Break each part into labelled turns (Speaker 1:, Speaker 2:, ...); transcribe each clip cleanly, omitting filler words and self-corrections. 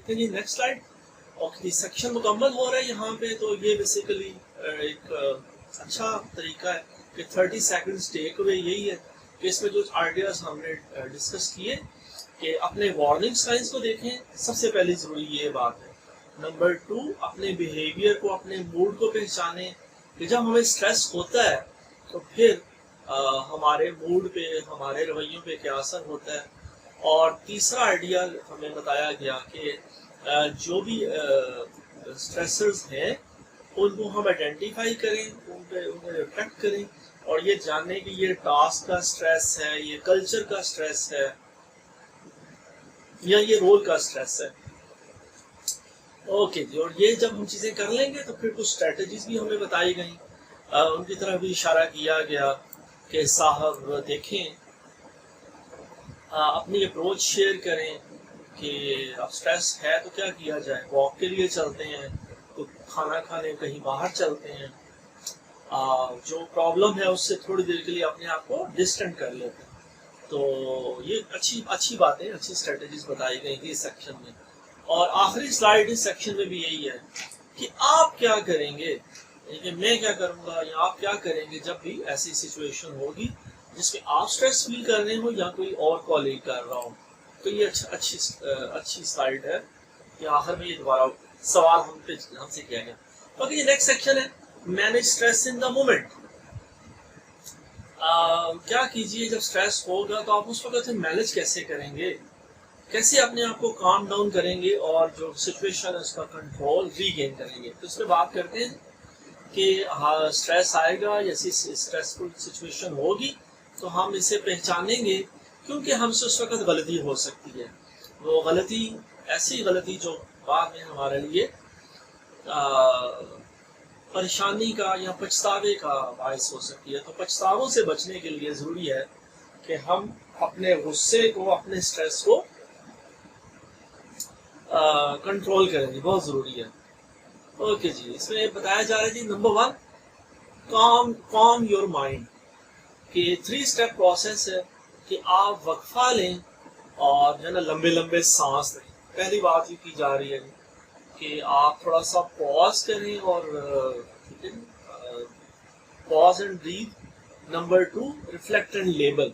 Speaker 1: देखते हैं जी next slide. Okay, section मुकम्मल हो रहा है यहाँ पे। तो ये बेसिकली एक अच्छा तरीका है कि 30 सेकंड्स टेक अवे यही है कि इसमें जो आइडियाज हमने डिस्कस किए कि अपने वार्निंग साइंस को देखें, सबसे पहली जरूरी ये बात है। नंबर 2, अपने बिहेवियर को, अपने मूड को पहचाने कि जब हमें स्ट्रेस होता है तो फिर हमारे मूड पे, हमारे रवैयों पे क्या असर होता है। और तीसरा आइडिया हमें बताया गया कि जो भी स्ट्रेसर्स हैं उनको हम आइडेंटिफाई करें, उन्हें रिफ्लेक्ट करें और ये जानें कि ये टास्क का स्ट्रेस है, ये कल्चर का स्ट्रेस है या ये रोल का स्ट्रेस है। ओके जी, और ये जब हम चीज़ें कर लेंगे तो फिर कुछ स्ट्रेटजीज भी हमें बताई गई, उनकी तरफ भी इशारा किया गया कि साहब देखें, अपनी अप्रोच शेयर करें कि अब स्ट्रेस है तो क्या किया जाए। वॉक के लिए चलते हैं, तो खाना खाने कहीं बाहर चलते हैं, जो प्रॉब्लम है उससे थोड़ी देर के लिए अपने आप को डिस्टेंट कर लेते हैं। तो ये अच्छी बातें, अच्छी स्ट्रेटजीज बताई गई थी इस सेक्शन में। और आखिरी स्लाइड इस सेक्शन में भी यही है कि आप क्या करेंगे, मैं क्या करूंगा या आप क्या करेंगे जब भी ऐसी सिचुएशन होगी जिसमें आप स्ट्रेस फील कर रहे हो या कोई और कॉलीग कर रहा हो। तो ये अच्छी स्लाइड है कि आखिर में ये दोबारा सवाल हमसे किया गया। ओके, ये नेक्स्ट सेक्शन है manage stress in the moment. क्या कीजिए जब स्ट्रेस होगा तो आप उस वक्त मैनेज कैसे करेंगे, कैसे अपने आप को काम डाउन करेंगे और जो सिचुएशन है उसका कंट्रोल रीगेन करेंगे। तो इस पर बात करते हैं कि हाँ, स्ट्रेस आएगा, जैसी स्ट्रेसफुल सिचुएशन होगी तो हम इसे पहचानेंगे, क्योंकि हमसे उस वक्त गलती हो सकती है। वो गलती, ऐसी गलती जो बाद में हमारे लिए परेशानी का या पछतावे का बायस हो सकती है। तो पछतावों से बचने के लिए ज़रूरी है कि हम अपने गुस्से को, अपने स्ट्रेस को कंट्रोल करें, बहुत ज़रूरी है। ओके जी, इसमें बताया जा रहा है जी नंबर 1, calm योर माइंड, कि 3 स्टेप प्रोसेस है कि आप वक्फा लें और जो है ना लंबे लंबे सांस लें। पहली बात ये की जा रही है कि आप थोड़ा सा पॉज करें और pause and breathe. Number 2, reflect and label,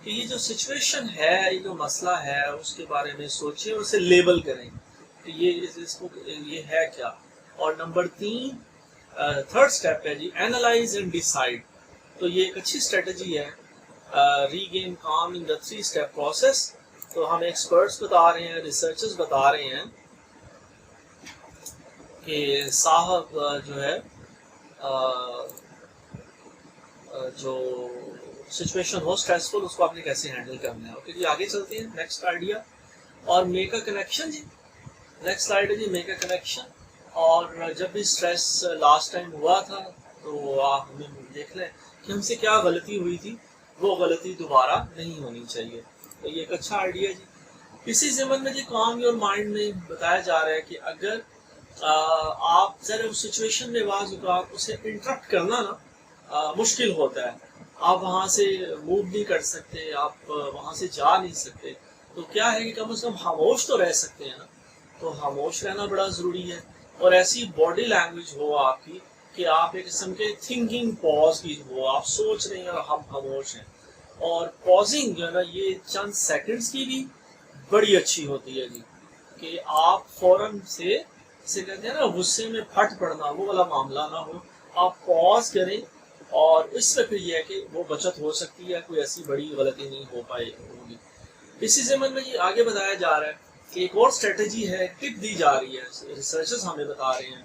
Speaker 1: कि ये जो सिचुएशन है, ये जो मसला है उसके बारे में सोचें और उसे लेबल करें कि ये है क्या। और नंबर 3, थर्ड स्टेप है जी एनालाइज एंड डिसाइड। तो ये एक अच्छी स्ट्रेटजी है, रीगेन काम इन द 3 स्टेप प्रोसेस। तो हम एक्सपर्ट्स बता रहे हैं, रिसर्चर्स बता रहे हैं कि साहब जो है जो सिचुएशन हो स्ट्रेसफुल, उसको आपने कैसे हैंडल करना है। ओके जी, आगे चलते हैं नेक्स्ट आइडिया और मेक अ कनेक्शन जी। नेक्स्ट स्लाइड है जी मेक अ कनेक्शन। और जब भी स्ट्रेस लास्ट टाइम हुआ था तो आप हमें देख लें कि हमसे क्या गलती हुई थी, वो गलती दोबारा नहीं होनी चाहिए। तो ये एक अच्छा आइडिया जी। इसी ज़मन में जी काम योर माइंड में बताया जा रहा है कि अगर आप जरा उस सिचुएशन में आप उसे इंटरप्ट करना ना मुश्किल होता है, आप वहाँ से मूव नहीं कर सकते, आप वहाँ से जा नहीं सकते, तो क्या है कि कम से कम खामोश तो रह सकते हैं ना। तो खामोश रहना बड़ा ज़रूरी है और ऐसी बॉडी लैंग्वेज हो आपकी कि आप एक किस्म के थिंकिंग पॉज की हो, आप सोच रहे हैं और हम खामोश हैं। और पॉजिंग जो है ना, ये चंद सेकंड्स की भी बड़ी अच्छी होती है जी, कि आप फौरन से इसे कहते हैं ना गुस्से में फट पड़ना, वो वाला मामला ना हो। आप पॉज करें और इससे फिर यह है कि वो बचत हो सकती है, कोई ऐसी बड़ी गलती नहीं हो पाई होगी। इसी ज़मन में ये आगे बताया जा रहा है कि एक और स्ट्रेटजी है, टिप दी जा रही है, रिसर्चर्स हमें बता रहे हैं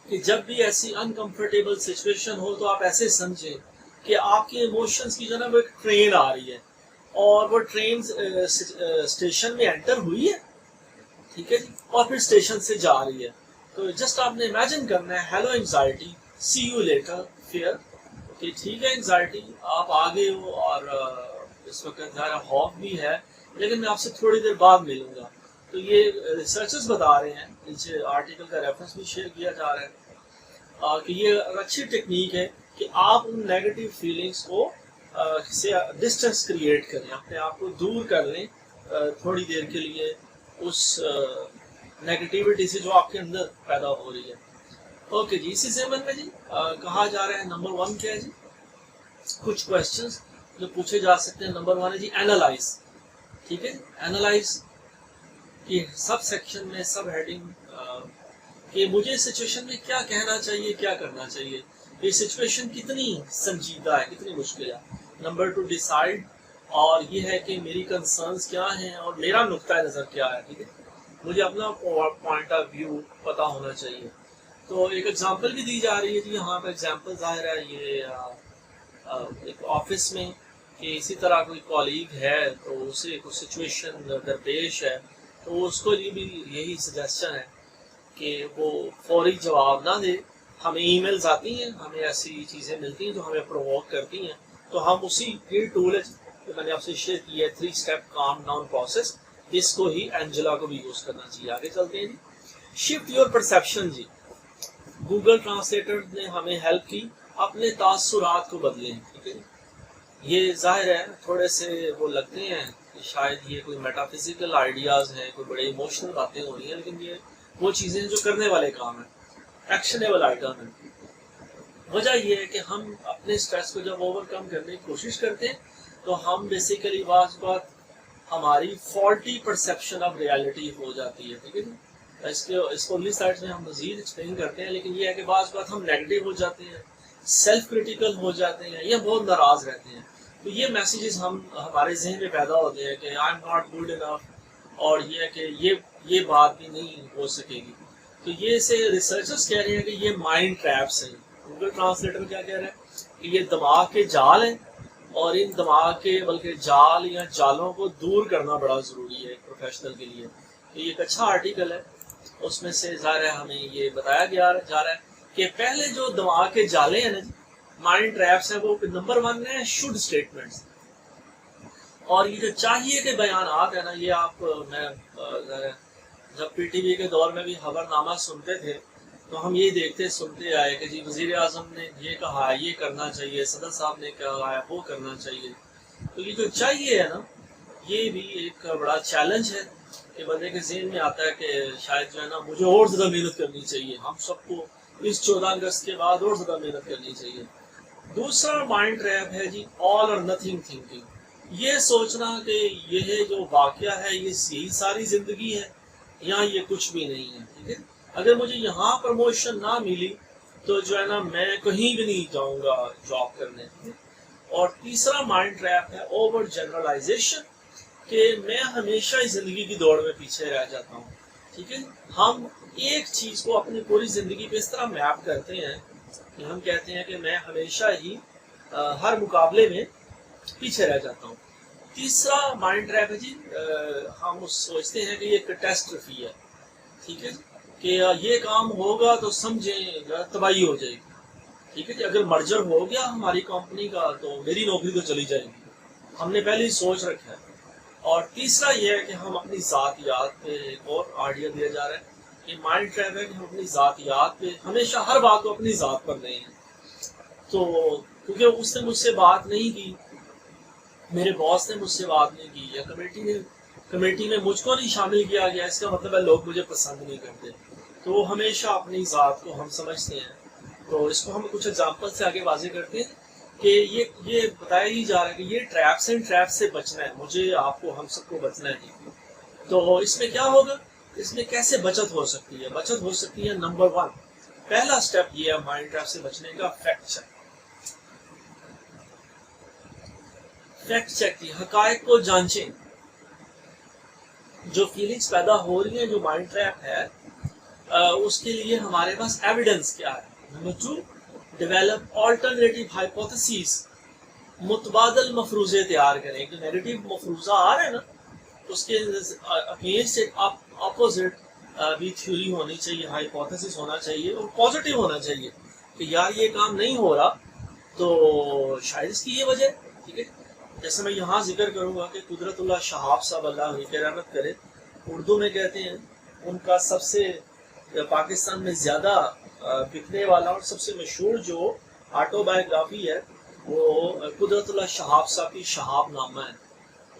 Speaker 1: कि जब भी ऐसी अनकंफर्टेबल सिचुएशन हो तो आप ऐसे समझें कि आपके इमोशंस की जो है वो एक ट्रेन आ रही है और वो ट्रेन स्टेशन में एंटर हुई है, ठीक है जी, और फिर स्टेशन से जा रही है। तो जस्ट आपने इमेजिन करना है, hello anxiety, see you later fear. Okay, ठीक है एंजाइटी, आप आगे हो और इस वक्त ज़रा खौफ भी है, लेकिन मैं आपसे थोड़ी देर बाद मिलूंगा। तो ये रिसर्चर्स बता रहे हैं, नीचे आर्टिकल का रेफरेंस भी शेयर किया जा रहा है कि ये अच्छी टेक्निक है कि आप उन नेगेटिव फीलिंग्स को से डिस्टेंस क्रिएट करें, अपने आप को दूर कर लें थोड़ी देर के लिए, उस नेगेटिविटी से जो आपके अंदर पैदा हो रही है। ओके जी, इसी ज़मन में जी कहा जा रहा है नंबर 1 क्या है जी, कुछ क्वेश्चंस जो पूछे जा सकते हैं। नंबर 1 है जी एनालाइज, ठीक है, एनालाइज कि सब सेक्शन में सब हेडिंग कि मुझे सिचुएशन में क्या कहना चाहिए, क्या करना चाहिए, ये सिचुएशन कितनी संजीदा है, कितनी मुश्किल है। नंबर 2 डिसाइड, और ये है कि मेरी कंसर्न्स क्या हैं और मेरा नुक्ता नज़र क्या है, ठीक है, मुझे अपना पॉइंट ऑफ व्यू पता होना चाहिए। तो एक एग्जांपल भी दी जा रही है जी, यहाँ पर एग्जांपल ज़ाहिर है ये एक ऑफिस में कि इसी तरह कोई कॉलीग है तो उसे कुछ सिचुएशन दरपेश है, तो उसको लिए भी यही सजेशन है कि वो फौरी जवाब ना दे। हमें ईमेल्स आती हैं, हमें ऐसी चीज़ें मिलती हैं जो हमें प्रोवोक करती हैं, तो हम उसी ये टूल है जो मैंने आपसे शेयर किया है 3 स्टेप काम डाउन प्रोसेस, इसको ही एंजेला को भी यूज़ करना चाहिए। आगे चलते हैं जी, शिफ्ट योर परसेप्शन जी, गूगल ट्रांसलेटर ने हमें हेल्प की अपने तासुरात को बदलें, ठीक है। ये जाहिर है थोड़े से वो लगते हैं कि शायद ये कोई मेटाफिजिकल आइडियाज़ हैं, कोई बड़े इमोशनल बातें हो रही हैं, लेकिन ये वो चीज़ें जो करने वाले काम है, एक्शनेबल आइटम है। वजह ये है कि हम अपने स्ट्रेस को जब ओवरकम करने की कोशिश करते हैं तो हम बेसिकली बात हमारी फॉल्टी परसेप्शन ऑफ रियलिटी हो जाती है, ठीक है। इसको अगली स्लाइड में हम मजीद एक्सप्लेन करते हैं, लेकिन ये है कि बात हम नेगेटिव हो जाते हैं, सेल्फ क्रिटिकल हो जाते हैं या बहुत नाराज रहते हैं। तो ये मैसेजेस हमारे जहन में पैदा होते हैं कि I am not good enough, और ये है कि ये बात भी नहीं हो सकेगी। तो ये से रिसर्चर्स कह रहे हैं कि ये माइंड ट्रैप्स हैं। गूगल ट्रांसलेटर क्या कह रहा है कि ये दिमाग के जाल हैं, और इन दिमाग के बल्कि जाल या जालों को दूर करना बड़ा ज़रूरी है एक प्रोफेशनल के लिए। तो ये एक अच्छा आर्टिकल है, उसमें से ज़ाहिर है हमें ये बताया जा रहा है कि पहले जो दिमाग के जाले हैं ना, माइंड ट्रैप्स हैं, वो नंबर 1 है शुड स्टेटमेंट्स, और ये जो चाहिए के बयानात है ना, ये आप मैं जब पीटीवी के दौर में भी खबरनामा सुनते थे तो हम ये देखते सुनते आए कि जी वज़ीर आज़म ने ये कहा, ये करना चाहिए, सदर साहब ने कहा है, वो करना चाहिए। तो ये जो चाहिए है ना, ये भी एक बड़ा चैलेंज है कि बंदे के ज़हन में आता है कि शायद जो है ना मुझे और ज़्यादा मेहनत करनी चाहिए, हम सबको इस 14 अगस्त के बाद और ज़्यादा मेहनत करनी चाहिए। दूसरा माइंड ट्रैप है जी ऑल और नथिंग थिंकिंग, ये सोचना कि यह जो वाक़या है ये यही सारी ज़िंदगी है या ये कुछ भी नहीं है, ठीक है। अगर मुझे यहाँ प्रमोशन ना मिली तो जो है ना मैं कहीं भी नहीं जाऊँगा जॉब करने। और तीसरा माइंड ट्रैप है ओवर जनरलाइजेशन, कि मैं हमेशा इस ज़िंदगी की दौड़ में पीछे रह जाता हूँ, ठीक है। हम एक चीज़ को अपनी पूरी ज़िंदगी पे इस तरह मैप करते हैं कि हम कहते हैं कि मैं हमेशा ही हर मुकाबले में पीछे रह जाता हूँ। तीसरा माइंड ट्रैप है जी हम सोचते हैं कि ये कैटास्ट्रॉफी है, ठीक है, कि ये काम होगा तो समझें तबाही हो जाएगी, ठीक है जी। अगर मर्जर हो गया हमारी कंपनी का तो मेरी नौकरी तो चली जाएगी, हमने पहले ही सोच रखा है। और तीसरा ये है कि हम अपनी ज़ातियात पे एक और आइडिया दिया जा रहा है कि माइंड ट्रैप है कि हम अपनी ज़ातियात पे हमेशा हर बात को अपनी ज़ात पर रहे हैं। तो क्योंकि उसने मुझसे बात नहीं की, मेरे बॉस ने मुझसे बात नहीं की, या कमेटी में मुझको नहीं शामिल किया गया, इसका मतलब है लोग मुझे पसंद नहीं करते। तो हमेशा अपनी ज़ात को हम समझते हैं। तो इसको हम कुछ एग्जाम्पल से आगे वाज़ेह करते हैं कि ये बताया ही जा रहा है कि ये ट्रैप्स एंड ट्रैप्स से बचना है, मुझे आपको हम सबको बचना है। तो इसमें क्या होगा, इसमें कैसे बचत हो सकती है? बचत हो सकती है नंबर 1, पहला स्टेप ये है माइंड ट्रैप से बचने का, फैक्ट चेक। फैक्ट चेक की हकायक को जांचें, जो फीलिंग्स पैदा हो रही हैं, जो माइंड ट्रैप है उसके लिए हमारे पास एविडेंस क्या है। नंबर 2, डेवलप ऑल्टरनेटिव हाइपोथेसिस, मुतबादल मफरूज़े तैयार करें। एक नेगेटिव मफरूज़ा आ रहा है ना, उसके अगेंस्ट एक अपोजिट भी थ्योरी होनी चाहिए, हाइपोथेसिस होना चाहिए, और पॉजिटिव होना चाहिए कि यार ये काम नहीं हो रहा तो शायद इसकी ये वजह, ठीक है। जैसे मैं यहाँ जिक्र करूँगा कि कुदरतुल्लाह शहाब साहब अल्लाह उनकी रहमत करे, उर्दू में कहते हैं उनका सबसे पाकिस्तान में ज़्यादा बिकने वाला और सबसे मशहूर जो ऑटोबायोग्राफी है वो कुदरतुल्लाह शहाब साहब की शहाब नामा है।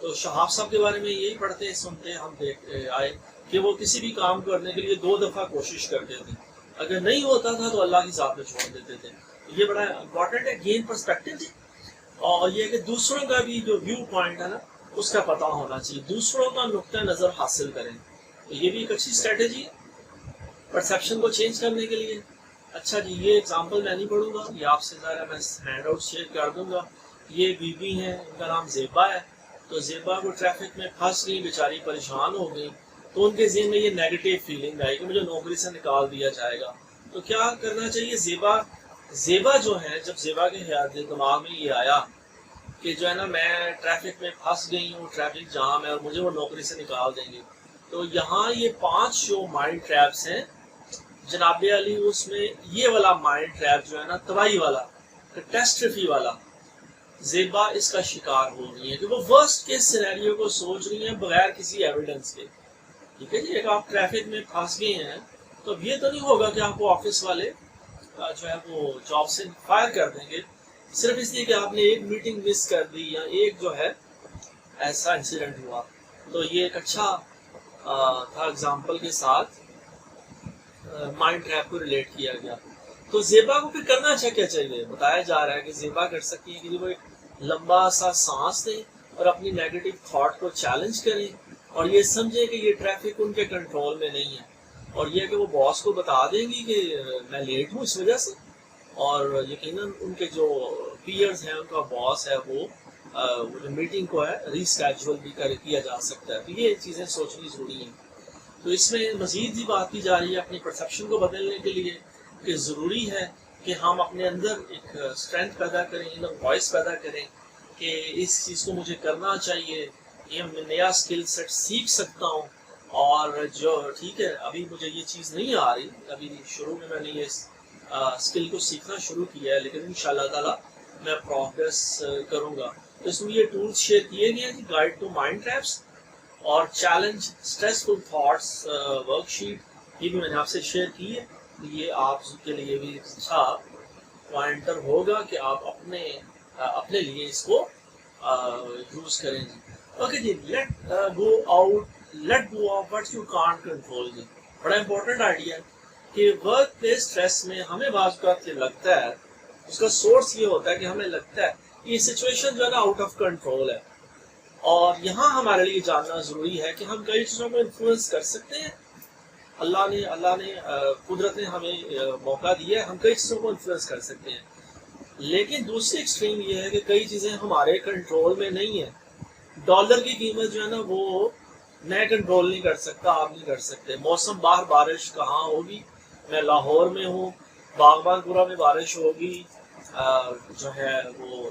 Speaker 1: تو شہاب صاحب کے بارے میں یہی پڑھتے سنتے ہم دیکھ آئے کہ وہ کسی بھی کام کرنے کے لیے 2 دفعہ کوشش کرتے تھے، اگر نہیں ہوتا تھا تو اللہ کی ذات پہ چھوڑ دیتے تھے. یہ بڑا امپورٹنٹ ہے، گین پرسپیکٹو جی. اور یہ کہ دوسروں کا بھی جو ویو پوائنٹ ہے نا اس کا پتہ ہونا چاہیے، دوسروں کا نقطہ نظر حاصل کریں. تو یہ بھی ایک اچھی اسٹریٹجی ہے پرسیپشن کو چینج کرنے کے لیے. اچھا جی، یہ ایگزامپل میں نہیں پڑھوں گا، یہ آپ سے ظاہر ہے میں ہینڈ آؤٹ شیئر کر دوں گا. یہ بی بی ہیں، ان کا نام زیبا ہے. تو زیبا کو ٹریفک میں پھنس گئی، بیچاری پریشان ہو گئی. تو ان کے ذہن میں یہ نیگیٹو فیلنگ آئی کہ مجھے نوکری سے نکال دیا جائے گا. تو کیا کرنا چاہیے؟ زیبا جو ہے، جب زیبا کے دماغ میں یہ آیا کہ جو ہے نا میں ٹریفک میں پھنس گئی ہوں، ٹریفک جام ہے اور مجھے وہ نوکری سے نکال دیں گے. تو یہاں یہ 5 جو مائنڈ ٹریپس ہیں جناب علی، اس میں یہ والا مائنڈ ٹریپ جو ہے نا تباہی والا، کیٹاسٹرفی والا، زیبا اس کا شکار ہو رہی ہے کہ وہ ورسٹ کیس سینیریو کو سوچ رہی ہیں بغیر کسی ایویڈنس کے. ٹھیک ہے جی، ایک آپ ٹریفک میں پھنس گئے ہیں تو اب یہ تو نہیں ہوگا کہ آپ کو آفس والے جو ہے وہ جاب سے فائر کر دیں گے صرف اس لیے کہ آپ نے ایک میٹنگ مس کر دی یا ایک جو ہے ایسا انسیڈنٹ ہوا. تو یہ ایک اچھا تھا ایگزامپل کے ساتھ مائنڈ ٹریپ کو ریلیٹ کیا گیا. تو زیبا کو پھر کرنا اچھا کیا چاہیے؟ بتایا جا رہا ہے کہ زیبا کر سکتی ہے کہ وہ ایک لمبا سا سانس دیں اور اپنی نیگیٹو تھاٹ کو چیلنج کریں اور یہ سمجھیں کہ یہ ٹریفک ان کے کنٹرول میں نہیں ہے، اور یہ کہ وہ باس کو بتا دیں گی کہ میں لیٹ ہوں اس وجہ سے، اور یقیناً ان کے جو پیئرز ہیں، ان کا باس ہے، وہ جو میٹنگ کو ہے ریسکیجول بھی کیا جا سکتا ہے. تو یہ چیزیں سوچنی ضروری ہیں. تو اس میں مزید بھی بات کی جا رہی ہے اپنی پرسیپشن کو بدلنے کے لیے کہ ضروری ہے کہ ہم اپنے اندر ایک اسٹرینتھ پیدا کریں، انر وائس پیدا کریں کہ اس چیز کو مجھے کرنا چاہیے، یہ میں نیا اسکل سیٹ سیکھ سکتا ہوں. اور جو ٹھیک ہے ابھی مجھے یہ چیز نہیں آ رہی، ابھی شروع میں نے یہ اسکل کو سیکھنا شروع کیا ہے، لیکن انشاءاللہ تعالی میں پروگریس کروں گا. تو اس میں یہ ٹولز شیئر کیے گئے ہیں، گائیڈ ٹو مائنڈ ٹریپس اور challenge stressful thoughts work sheet, یہ بھی میں نے آپ سے شیئر کی ہے. یہ آپ کے لیے بھی اچھا پوائنٹر ہوگا کہ آپ اپنے لیے اس کو یوز کریں گے. اوکے جی، let go of what you can't control. جی بڑا امپورٹنٹ آئیڈیا ہے کہ ورک پلیس اسٹریس میں ہمیں بعض اوقات یہ لگتا ہے، اس کا سورس یہ ہوتا ہے کہ ہمیں لگتا ہے یہ سچویشن جو ہے نا آؤٹ آف کنٹرول ہے، اور یہاں ہمارے لیے جاننا ضروری ہے کہ ہم کئی چیزوں کو انفلوئنس کر سکتے ہیں. اللہ نے قدرت نے ہمیں موقع دیا ہے، ہم کئی چیزوں کو انفلوئنس کر سکتے ہیں. لیکن دوسری ایکسٹریم یہ ہے کہ کئی چیزیں ہمارے کنٹرول میں نہیں ہیں. ڈالر کی قیمت جو ہے نا وہ میں کنٹرول نہیں کر سکتا، آپ نہیں کر سکتے. موسم باہر بارش کہاں ہوگی، میں لاہور میں ہوں، باغبان پورہ میں بارش ہوگی، جو ہے وہ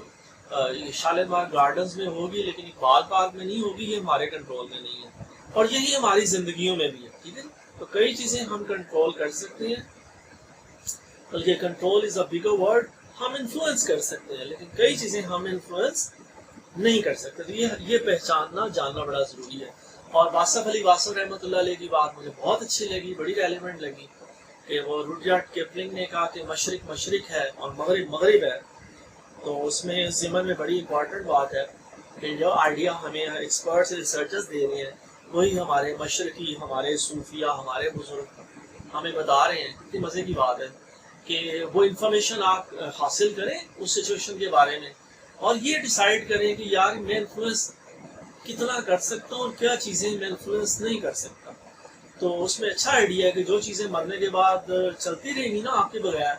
Speaker 1: شالیمار گارڈنز میں ہوگی، لیکن اقبال پارک میں نہیں ہوگی. یہ ہمارے کنٹرول میں نہیں ہے، اور یہی ہماری زندگیوں میں بھی ہے. ٹھیک ہے، تو کئی چیزیں ہم کنٹرول کر سکتے ہیں، بلکہ control is a bigger word. ہم انفلوئنس کر سکتے ہیں لیکن کئی چیزیں ہم انفلوئنس نہیں کر سکتے. تو یہ پہچاننا جاننا بڑا ضروری ہے. اور واصف علی واصف رحمۃ اللہ علیہ کی بات مجھے بہت اچھی لگی، بڑی ریلیونٹ لگی کہ وہ روڈیارڈ کپلنگ نے کہا کہ مشرق مشرق ہے اور مغرب مغرب ہے. تو اس میں ضمن میں بڑی امپورٹنٹ بات ہے کہ جو آئیڈیا ہمیں ایکسپرٹس ریسرچرز دے رہے ہیں وہی ہمارے مشرقی، ہمارے صوفیہ، ہمارے بزرگ ہمیں بتا رہے ہیں. کتنی مزے کی بات ہے کہ وہ انفارمیشن آپ حاصل کریں اس سچویشن کے بارے میں اور یہ ڈیسائیڈ کریں کہ یار میں انفلوئنس کتنا کر سکتا ہوں اور کیا چیزیں میں انفلوئنس نہیں کر سکتا. تو اس میں اچھا آئیڈیا ہے کہ جو چیزیں مرنے کے بعد چلتی رہیں گی نا آپ کے بغیر،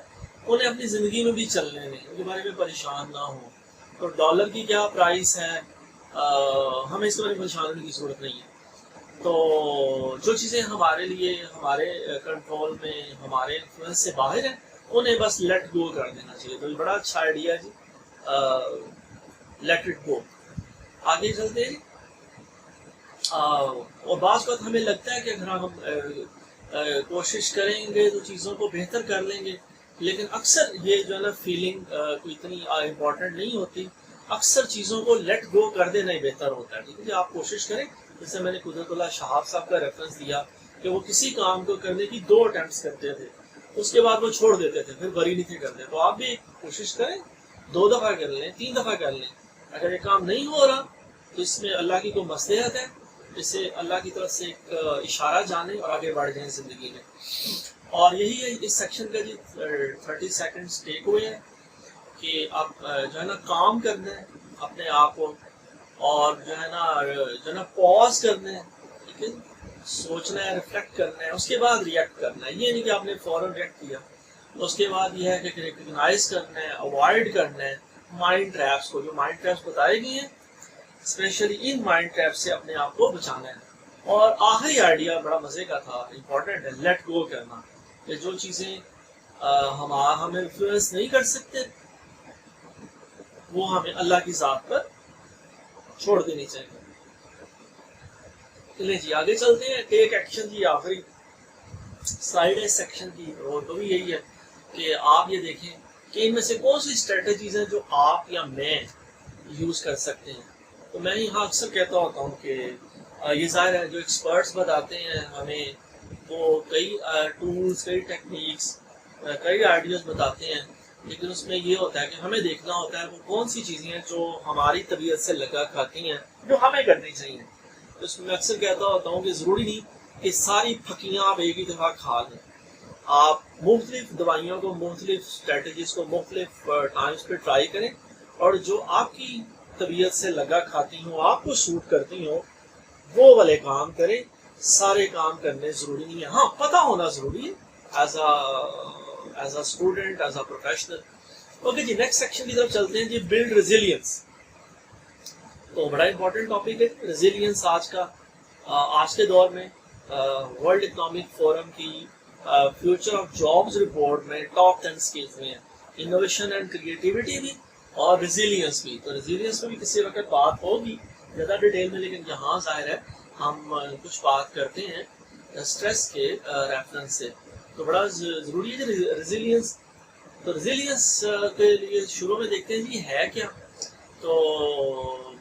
Speaker 1: انہیں اپنی زندگی میں بھی چلنے دیں، ان کے بارے میں پریشان نہ ہوں. تو ڈالر کی کیا پرائس ہے، ہمیں اس بارے میں پریشان ہونے کی ضرورت نہیں ہے. تو جو چیزیں ہمارے لیے ہمارے کنٹرول میں، ہمارے انفلوئنس سے باہر ہیں، انہیں بس لیٹ گو کر دینا چاہیے. تو یہ بڑا اچھا آئیڈیا ہے جی، لیٹ اٹ گو. آگے چلتے ہیں. اور بعض وقت ہمیں لگتا ہے کہ اگر ہم کوشش کریں گے تو چیزوں کو بہتر کر لیں گے، لیکن اکثر یہ جو ہے نا فیلنگ کوئی اتنی امپورٹنٹ نہیں ہوتی. اکثر چیزوں کو لیٹ گو کر دینا ہی بہتر ہوتا ہے. ٹھیک ہے، آپ کوشش کریں. جیسے میں نے قدرت اللہ شہاب صاحب کا ریفرنس دیا کہ وہ کسی کام کو کرنے کی 2 اٹیمپٹس کرتے تھے، اس کے بعد وہ چھوڑ دیتے تھے، پھر بری نہیں تھے کرتے. تو آپ بھی کوشش کریں، 2 دفعہ کر لیں، 3 دفعہ کر لیں. اگر یہ کام نہیں ہو رہا تو اس میں اللہ کی کوئی مصلحت ہے، اسے اللہ کی طرف سے ایک اشارہ جانیں اور آگے بڑھ جائیں زندگی میں. اور یہی ہے اس سیکشن کا جی 30 سیکنڈز ٹیک ہوئے ہے کہ آپ جو ہے نا کام کرنا ہے اپنے آپ کو، اور جو ہے نا پاز کرنا ہے، ٹھیک ہے، سوچنا ہے، ریفلیکٹ کرنا ہے، اس کے بعد ریئیکٹ کرنا ہے. یہ نہیں کہ آپ نے فوراً ریئیکٹ کیا. اس کے بعد یہ ہے کہ ریکگنائز کرنا ہے، اوائڈ کرنا ہے مائنڈ ٹریپس کو. جو مائنڈ ٹریپس بتائے گئی ہیں اسپیشلی ان مائنڈ ٹریپ سے اپنے آپ کو بچانا ہے. اور آخری آئیڈیا بڑا مزے کا تھا، امپورٹنٹ ہے، لیٹ گو کرنا. کہ جو چیزیں ہمیں انفلوئنس نہیں کر سکتے وہ ہمیں اللہ کی ذات پر چھوڑ دینی چاہیے. چلیں جی آگے چلتے ہیں. ٹیک ایکشن جی آخری سائڈ ہے سیکشن کی، اور تو بھی یہی ہے کہ آپ یہ دیکھیں کہ ان میں سے کون سی اسٹریٹجیز ہیں جو آپ یا میں یوز کر سکتے ہیں. تو میں یہاں اکثر کہتا ہوتا ہوں کہ یہ ظاہر ہے جو ایکسپرٹس بتاتے ہیں ہمیں وہ کئی ٹولز، کئی ٹیکنیکس، کئی آئیڈیاز بتاتے ہیں، لیکن اس میں یہ ہوتا ہے کہ ہمیں دیکھنا ہوتا ہے وہ کون سی چیزیں ہیں جو ہماری طبیعت سے لگا کھاتی ہیں، جو ہمیں کرنی چاہیے. تو اس میں اکثر کہتا ہوتا ہوں کہ ضروری نہیں کہ ساری پھکیاں آپ ایک ہی دفعہ کھا لیں. آپ مختلف دوائیوں کو، مختلف اسٹریٹجیز کو مختلف ٹائمز پہ ٹرائی کریں، اور جو آپ کی طبیعت سے لگا کھاتی ہوں، آپ کو سوٹ کرتی ہوں، وہ والے کام کریں. سارے کام کرنے ضروری نہیں ہے. ہاں پتہ ہونا ضروری ہے as a student, as a professional. Okay جی نیکسٹ سیکشن کی طرف چلتے ہیں جی. Blood resilience. تو بڑا امپورٹنٹ ٹاپک ہے ریزیلینس آج کے دور میں. ورلڈ اکنامک فورم کی فیوچر آف جابز رپورٹ میں ٹاپ 10 اسکلز میں ہے انوویشن اینڈ کریٹیوٹی بھی اور ریزیلینس بھی. تو ریزیلینس میں بھی کسی وقت بات ہوگی زیادہ ڈیٹیل میں، لیکن یہاں ظاہر ہے ہم کچھ بات کرتے ہیں اسٹریس کے ریفرنس سے. تو بڑا ضروری ہے ریزیلینس. تو ریزیلینس کے لیے شروع میں دیکھتے ہیں جی ہے کیا. تو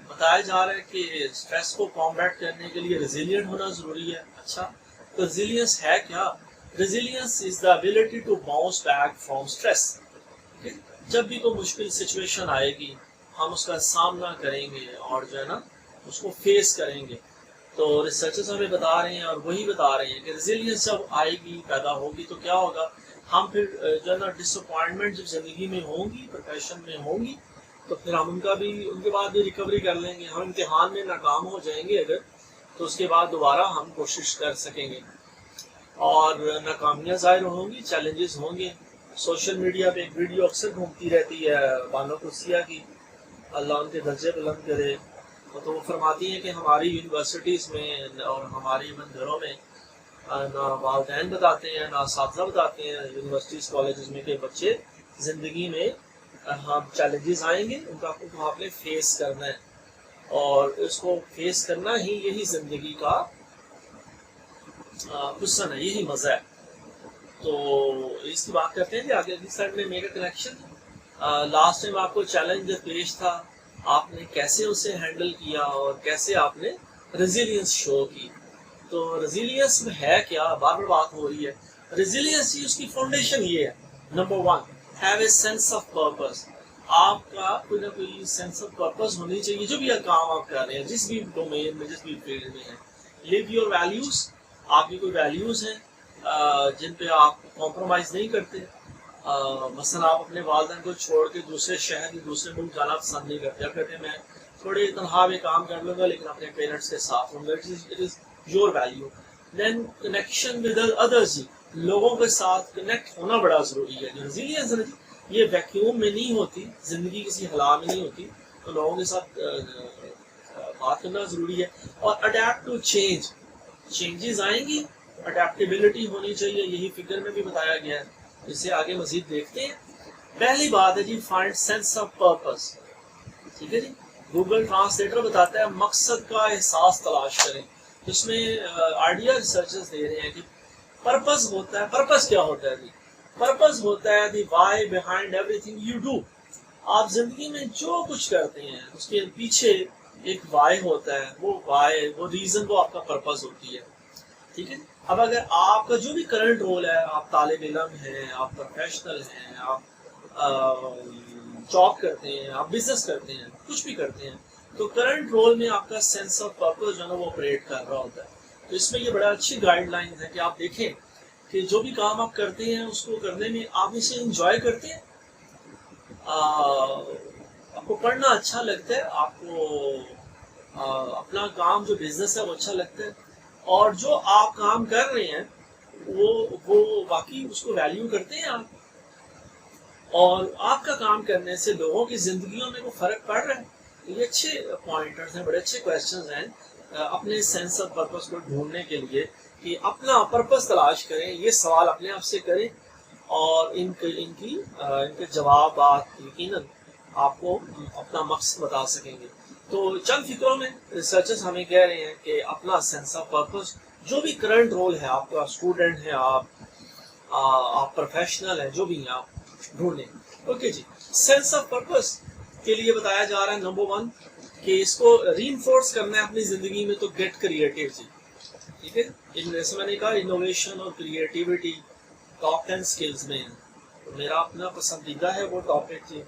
Speaker 1: بتایا جا رہا ہے کہ اسٹریس کو کامبیٹ کرنے کے لیے ریزیلینٹ ہونا ضروری ہے. اچھا تو ریزیلینس ہے کیا؟ Resilience is the ability to bounce back from stress. جب بھی کوئی مشکل سچویشن آئے گی ہم اس کا سامنا کریں گے اور جو ہے نا اس کو فیس کریں گے. تو ریسرچرز ہمیں بتا رہے ہیں اور وہی بتا رہے ہیں کہ ریزیلینس جب آئے گی، پیدا ہوگی، تو کیا ہوگا، ہم پھر جو ہے نا ڈس اپوائنٹمنٹ جب زندگی میں ہوں گی، پروفیشن میں ہوں گی، تو پھر ہم ان کے بعد بھی ریکوری کر لیں گے. ہم امتحان میں ناکام ہو جائیں گے اگر، تو اس کے بعد دوبارہ ہم کوشش کر سکیں گے. اور ناکامیاں ظاہر ہوں گی، چیلنجز ہوں گے. سوشل میڈیا پہ ایک ویڈیو اکثر گھومتی رہتی ہے بانو قدسیہ کی، اللہ ان کے درجے بلند کرے. تو وہ فرماتی ہیں کہ ہماری یونیورسٹیز میں اور ہماری مندروں میں نہ والدین بتاتے ہیں، نہ اساتذہ بتاتے ہیں یونیورسٹیز کالجز میں کہ بچے زندگی میں ہم چیلنجز آئیں گے، ان کا آپ نے فیس کرنا ہے، اور اس کو فیس کرنا ہی یہی زندگی کا حسن ہے، یہی مزہ ہے. تو اس کی بات کرتے ہیں کہ آگے اگلی سائڈ میں میگا کنیکشن. لاسٹ ٹائم آپ کو چیلنج پیش تھا، آپ نے کیسے اسے ہینڈل کیا اور کیسے آپ نے ریزیلینس شو کی. تو ریزیلینس میں ہے کیا، بار بار بات ہو رہی ہے. ریزیلینس کی اس کی فاؤنڈیشن یہ ہے، number 1 have a sense of purpose. آپ کا کوئی نہ کوئی سینس آف پرپز ہونی چاہیے جو بھی کام آپ کر رہے ہیں، جس بھی ڈومین میں، جس بھی فیلڈ میں ہیں. لیو یور ویلیوز. آپ کی کوئی ویلیوز ہیں جن پہ آپ کمپرومائز نہیں کرتے. مثلا آپ اپنے والدین کو چھوڑ کے دوسرے شہر یا دوسرے ملک جانا پسند نہیں کرتے. آپ کہتے ہیں میں تھوڑے تنہا میں کام کر لوں گا لیکن اپنے پیرنٹس کے ساتھ ہوں گا. It is your value. Then connection with others. لوگوں کے ساتھ کنیکٹ ہونا بڑا ضروری ہے. ریزیلینس یہ ویکیوم میں نہیں ہوتی، زندگی کسی خلا میں نہیں ہوتی، تو لوگوں کے ساتھ بات کرنا ضروری ہے. اور اڈیپٹ ٹو چینج. چینجز آئیں گی، اڈیپٹیبلٹی ہونی چاہیے، یہی فگر میں بھی بتایا گیا ہے. اسے آگے مزید دیکھتے ہیں. پہلی بات ہے جی فائنڈ سینس آف پرپز. ٹھیک ہے جی. گوگل ٹرانسلیٹر بتاتا ہے مقصد کا احساس تلاش کریں. اس میں آئیڈیا ریسرچرز دے رہے ہیں کہ پرپز ہوتا ہے. پرپز کیا ہوتا ہے جی؟ پرپز ہوتا ہے the why behind everything you do. آپ زندگی میں جو کچھ کرتے ہیں اس کے پیچھے ایک وائی ہوتا ہے. وہ وائی، وہ ریزن، وہ آپ کا پرپز ہوتی ہے. ٹھیک ہے. اب اگر آپ کا جو بھی کرنٹ رول ہے، آپ طالب علم ہیں، آپ پروفیشنل ہیں، آپ جاب کرتے ہیں، آپ بزنس کرتے ہیں، کچھ بھی کرتے ہیں، तो करंट रोल में आपका सेंस ऑफ पर्पस जो है ना वो ऑपरेट कर रहा होता है। तो इसमें ये बड़ा अच्छी गाइडलाइन है कि आप देखें कि जो भी काम आप करते हैं उसको करने में आप इसे इंजॉय करते हैं, आपको पढ़ना अच्छा लगता है, आपको अपना काम जो बिजनेस है वो अच्छा लगता है, और जो आप काम कर रहे हैं वो वाकई उसको वैल्यू करते हैं आप, और आपका काम करने से लोगों की जिंदगियों में कोई फर्क पड़ रहा है। ये अच्छे पॉइंटर्स हैं, बड़े अच्छे क्वेश्चंस हैं अपने सेंस ऑफ पर्पस को ढूंढने के लिए कि अपना पर्पस तलाश करें, ये सवाल अपने आप से करें और इनके जवाब यकीनन आपको अपना मकसद बता सकेंगे। तो चंद फिक्रों में रिसर्चर्स हमें कह रहे हैं कि अपना सेंस ऑफ पर्पस, जो भी करंट रोल है, आपका स्टूडेंट है, आप प्रोफेशनल है, जो भी है आप ढूंढें। ओके जी, सेंस ऑफ पर्पस के लिए बताया जा रहा है नंबर 1 कि इसको रीइंफोर्स करना है अपनी जिंदगी में, तो गेट क्रिएटिव जी, ठीक है। जैसे मैंने कहा इनोवेशन और क्रिएटिविटी टॉप 10 स्किल्स में है, तो मेरा अपना पसंदीदा है वो टॉपिक जी।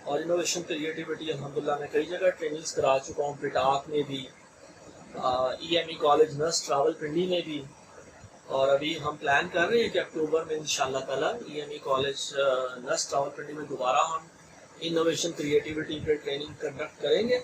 Speaker 1: और इनोवेशन क्रिएटिविटी अल्हम्दुलिल्लाह मैं कई जगह ट्रेनिंग्स करा चुका हूँ, पिटाक में भी, EME कॉलेज नर्स ट्रैवल पिंडी में भी, और अभी हम प्लान कर रहे हैं कि अक्टूबर में इंशाल्लाह ताला EME कॉलेज नर्स ट्रैवल पिंडी में दोबारा हम इनोवेशन क्रिएटिविटी पे ट्रेनिंग कंडक्ट करेंगे।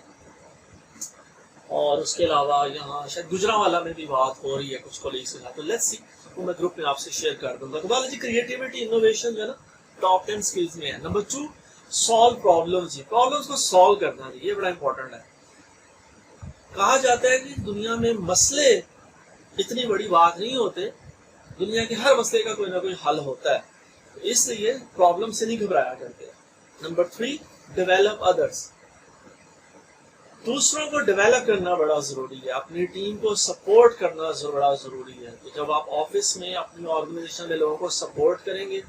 Speaker 1: और उसके अलावा यहाँ शायद गुजरांवाला में भी बात हो रही है कुछ कोलीग्स के साथ, तो लेट्स सी, वो मैं ग्रुप में आपसे शेयर कर दूंगा। तो बालाजी क्रिएटिविटी इनोवेशन जो है ना टॉप 10 स्किल्स में है। नंबर 2 सॉल्व प्रॉब्लम जी, प्रॉब्लम्स को सॉल्व करना जी, ये बड़ा इंपॉर्टेंट है। कहा जाता है कि दुनिया में मसले इतनी बड़ी बात नहीं होते, दुनिया के हर मसले का कोई ना कोई हल होता है, तो इसलिए प्रॉब्लम से नहीं घबराया करते। नंबर 3 डेवलप अदर्स, दूसरों को डेवलप करना बड़ा जरूरी है, अपनी टीम को सपोर्ट करना बड़ा जरूरी है। तो जब आप ऑफिस में अपनी ऑर्गेनाइजेशन में लोगों को सपोर्ट करेंगे,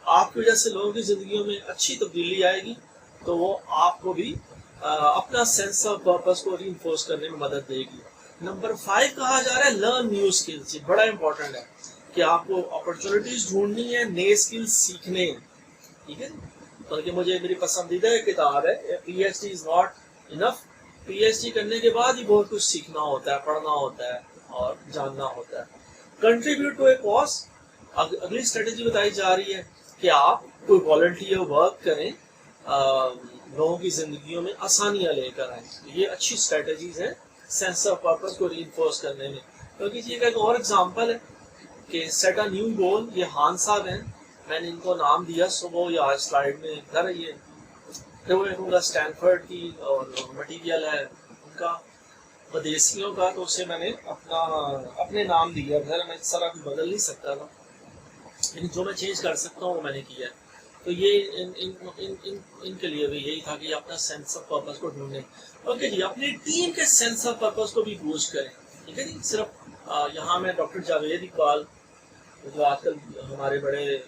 Speaker 1: आपकी वजह से लोगों की जिंदगियों में अच्छी तब्दीली आएगी, तो वो आपको भी अपना सेंस ऑफ पर्पस को रीइंफोर्स करने में मदद देगी। नंबर 5 कहा जा रहा है लर्न न्यू स्किल्स, बड़ा इंपॉर्टेंट है कि आपको अपॉर्चुनिटीज ढूंढनी है, नए स्किल्स सीखने हैं, ठीक है। बल्कि मुझे मेरी पसंदीदा किताब है PhD is not enough, PhD करने के बाद ही बहुत कुछ सीखना होता है, पढ़ना होता है और जानना होता है। कंट्रीब्यूट टू ए कॉज, अगली स्ट्रेटेजी बताई जा रही है कि आप कोई वॉलंटियर वर्क करें, लोगों की जिंदगियों में आसानियां लेकर आए। ये अच्छी स्ट्रेटेजीज हैं सेंस ऑफ पर्पस को रीइंफोर्स करने में। क्योंकि ये एक और एग्जांपल है कि सेट अ न्यू गोल, ये हान साहब हैं, मैंने इनको नाम दिया सुबह, ये आज स्लाइड में इधर है, ये तो उनका स्टैनफोर्ड की और मटेरियल है उनका विदेशियों का, तो उसे मैंने अपने नाम दिया। मैं इस तरह बदल नहीं सकता था, लेकिन जो मैं चेंज कर सकता हूँ वो मैंने किया। तो ये इनके लिए भी यही था कि अपना सेंस ऑफ पर्पस को ढूंढें। ओके जी, अपनी टीम के सेंस ऑफ पर्पस को भी बूस्ट करें, ठीक है जी। सिर्फ यहाँ मैं डॉक्टर जावेद इकबाल जो आजकल हमारे बड़े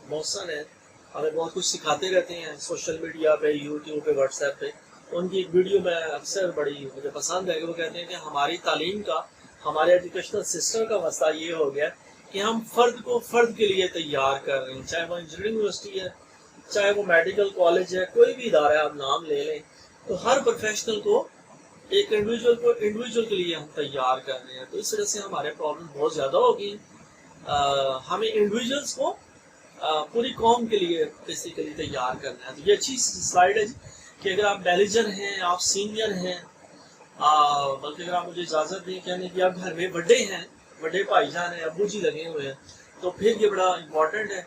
Speaker 1: मोहसन हैं, हमें बहुत कुछ सिखाते रहते हैं सोशल मीडिया पे, यूट्यूब पे, व्हाट्सएप पे। उनकी एक वीडियो में अक्सर बड़ी मुझे पसंद है कि वो कहते हैं कि हमारी तालीम का, हमारे एजुकेशनल सिस्टम का मसला ये हो गया कि हम फर्द को फर्द के लिए तैयार कर रहे हैं, चाहे वो इंजीनियरिंग यूनिवर्सिटी है, चाहे वो मेडिकल कॉलेज है, कोई भी इदारा है आप नाम ले लें, तो हर प्रोफेशनल को एक इंडिविजुअल के लिए हम तैयार कर रहे हैं। तो इस वजह से हमारे प्रॉब्लम बहुत ज़्यादा होगी। हमें इंडिविजुअल्स को पूरी कौम के लिए बेसिकली तैयार करना है। तो ये अच्छी स्लाइड है कि अगर आप मैनेजर हैं, आप सीनियर हैं, बल्कि अगर आप मुझे इजाज़त दें कहने की आप घर में बड़े हैं, बड़े भाईजान हैं, अबू जी लगे हुए हैं, तो फिर ये बड़ा इम्पोर्टेंट है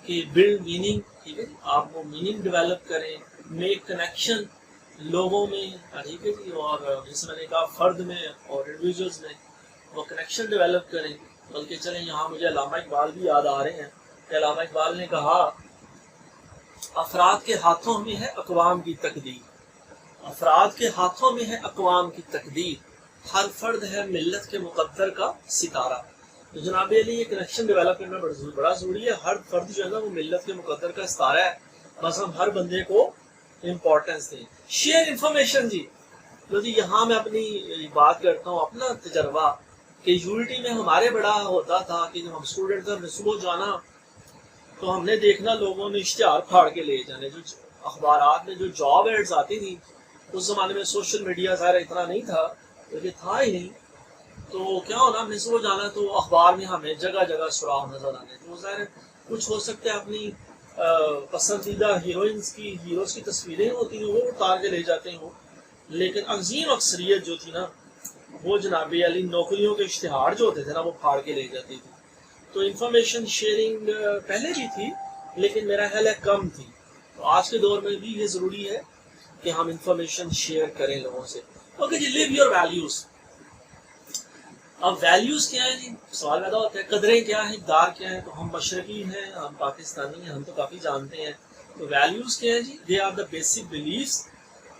Speaker 1: कि बिल्ड मीनिंग, ठीक है, आप वो मीनिंग डेवलप करें, मेक कनेक्शन लोगों में, ठीक है जी, और जैसे मैंने कहा फर्द में और इंडिविजुअल्स में वो कनेक्शन डेवलप करें। बल्कि चलें, यहाँ मुझे अल्लामा इकबाल भी याद आ रहे हैं कि अल्लामा इकबाल ने कहा अफराद के हाथों में है अक़वाम की तकदीर, अफराद के हाथों में है अक़वाम की तकदीर, हर फर्द है मिल्लत के मुक़द्दर का सितारा। तो जनाब अली ये कनेक्शन डेवलप करना बड़ा ज़रूरी है। हर फर्द जो है ना वो मिल्लत के मुक़द्दर का सितारा है, बस हम हर बंदे को इम्पोर्टेंस दें। शेयर इंफॉर्मेशन जी, तो जी यहाँ मैं अपनी बात करता हूँ, अपना तजर्बा कि यूनिटी में हमारे बड़ा होता था कि जब हम स्टूडेंट थे, हमने सुबह जाना तो हमने देखना लोगों ने इश्तिहार फाड़ के ले जाने, जो अखबारात में जो जॉब एड्स आती थी उस ज़माने में सोशल मीडिया ज़ाहिर इतना नहीं था, क्योंकि था ही नहीं, तो क्या होना, हमने सुबह जाना तो अखबार में हमें जगह जगह सुराग नजर आने, तो ज़ाहिर कुछ हो सकता है अपनी पसंदीदा हीरोइंस की, हीरोज़ की तस्वीरें होती हैं वो उतार के ले जाते हैं वो, लेकिन अजीम अक्सरियत जो थी ना वो जनाब अली नौकरियों के इश्तिहार जो होते थे ना वो फाड़ के ले जाती थी। तो इंफॉर्मेशन शेयरिंग पहले भी थी लेकिन मेरा ख्याल है कम थी, तो आज के दौर में भी ये ज़रूरी है कि हम इंफॉर्मेशन शेयर करें लोगों से। ओके जी, लिव योर वैल्यूज़। अब वैल्यूज क्या है जी, सवाल पैदा होता है, कदरें क्या है, इक़दार क्या है। तो हम मशरकी हैं, हम पाकिस्तानी हैं, हम तो काफ़ी जानते हैं। तो वैल्यूज क्या है जी, they are the basic beliefs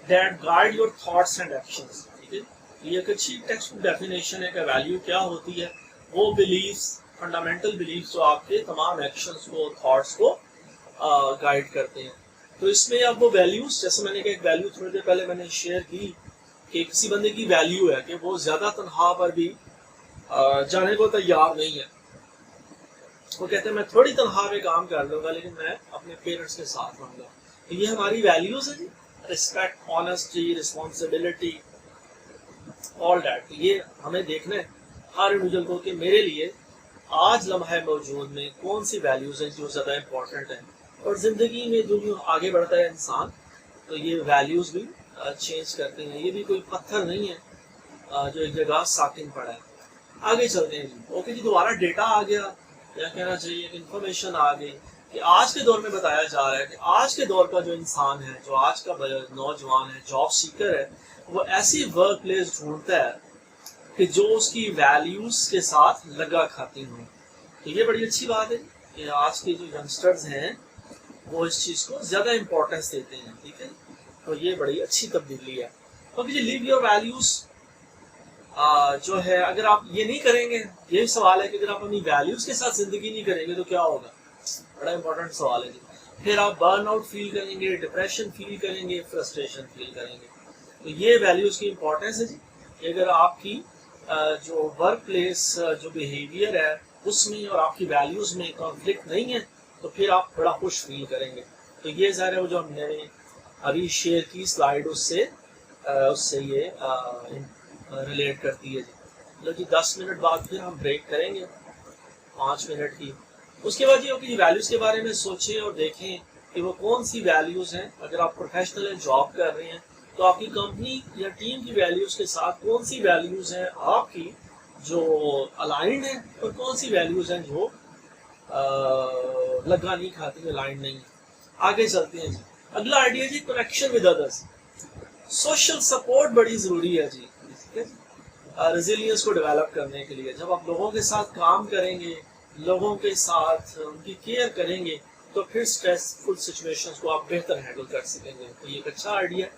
Speaker 1: that guide your thoughts and actions. ठीक है, ये एक अच्छी टेक्स्ट डेफिनेशन है कि वैल्यू क्या होती है, वो बिलीव्स, फंडामेंटल बिलीव्स जो आपके तमाम एक्शंस को, थॉट्स को गाइड करते हैं। तो इसमें अब वो वैल्यूज, जैसे मैंने कहा एक वैल्यू थोड़ी देर पहले मैंने शेयर की कि किसी बंदे की वैल्यू है कि वो ज़्यादा तनख्वाह पर भी जाने को तैयार नहीं है। वो कहते हैं मैं थोड़ी तनख्वाह पे काम कर लूंगा लेकिन मैं अपने पेरेंट्स के साथ रहूंगा। तो ये हमारी वैल्यूज है जी, respect, honesty, responsibility, all that. तो ये हमें देखना है हर इंडिविजुअल को कि मेरे लिए आज लम्हा मौजूद में कौन सी वैल्यूज हैं जो ज़्यादा इम्पोर्टेंट है। और ज़िंदगी में जो आगे बढ़ता है इंसान तो ये वैल्यूज भी चेंज करते हैं। ये भी कोई पत्थर नहीं है जो एक जगह साकिन पड़ा है। आगे चलते हैं जी। ओके जी, दोबारा डेटा आ गया, क्या कहना चाहिए, इंफॉर्मेशन आ गई कि आज के दौर में बताया जा रहा है कि आज के दौर का जो इंसान है, जो आज का नौजवान है, जॉब सीकर है, वो ऐसी वर्क प्लेस ढूंढता है कि जो उसकी वैल्यूज के साथ लगा खाती हो। तो ये बड़ी अच्छी बात है कि आज के जो यंगस्टर्स हैं वो इस चीज़ को ज़्यादा इम्पोर्टेंस देते हैं। ठीक है, तो ये बड़ी अच्छी तब्दीली है। ओके जी, लिव योर वैल्यूज जो है, अगर आप ये नहीं करेंगे, ये सवाल है कि अगर आप अपनी वैल्यूज के साथ जिंदगी नहीं करेंगे तो क्या होगा, बड़ा इंपॉर्टेंट सवाल है जी। फिर आप बर्न आउट फील करेंगे, डिप्रेशन फील करेंगे, फ्रस्ट्रेशन फील करेंगे। तो ये वैल्यूज की इंपॉर्टेंस है जी। अगर आपकी जो वर्क प्लेस जो बिहेवियर है उसमें और आपकी वैल्यूज में कॉन्फ्लिक्ट नहीं है तो फिर आप बड़ा खुश फील करेंगे। तो ये ज़ाहिर है वो जो हमने अभी शेयर की स्लाइड उससे ये रिलेट करती है जी। मतलब कि 10 मिनट बाद फिर हम ब्रेक करेंगे 5 मिनट की। उसके बाद ये कि वैल्यूज़ के बारे में सोचें और देखें कि वो कौन सी वैल्यूज़ हैं। अगर आप प्रोफेशनल जॉब कर रहे हैं तो आपकी कंपनी या टीम की वैल्यूज़ के साथ कौन सी वैल्यूज़ हैं आपकी जो अलाइंड है और कौन सी वैल्यूज़ हैं जो लगा नहीं खाती, अलाइंड नहीं। आगे चलते हैं जी। अगला आइडिया जी, connection with others. Social support बड़ी ज़रूरी है जी रेजिलियंस को डेवलप करने के लिए। जब आप लोगों के साथ काम करेंगे, लोगों के साथ उनकी केयर करेंगे तो फिर स्ट्रेसफुल सिचुएशंस को आप बेहतर हैंडल कर सकेंगे। तो ये एक अच्छा आइडिया है,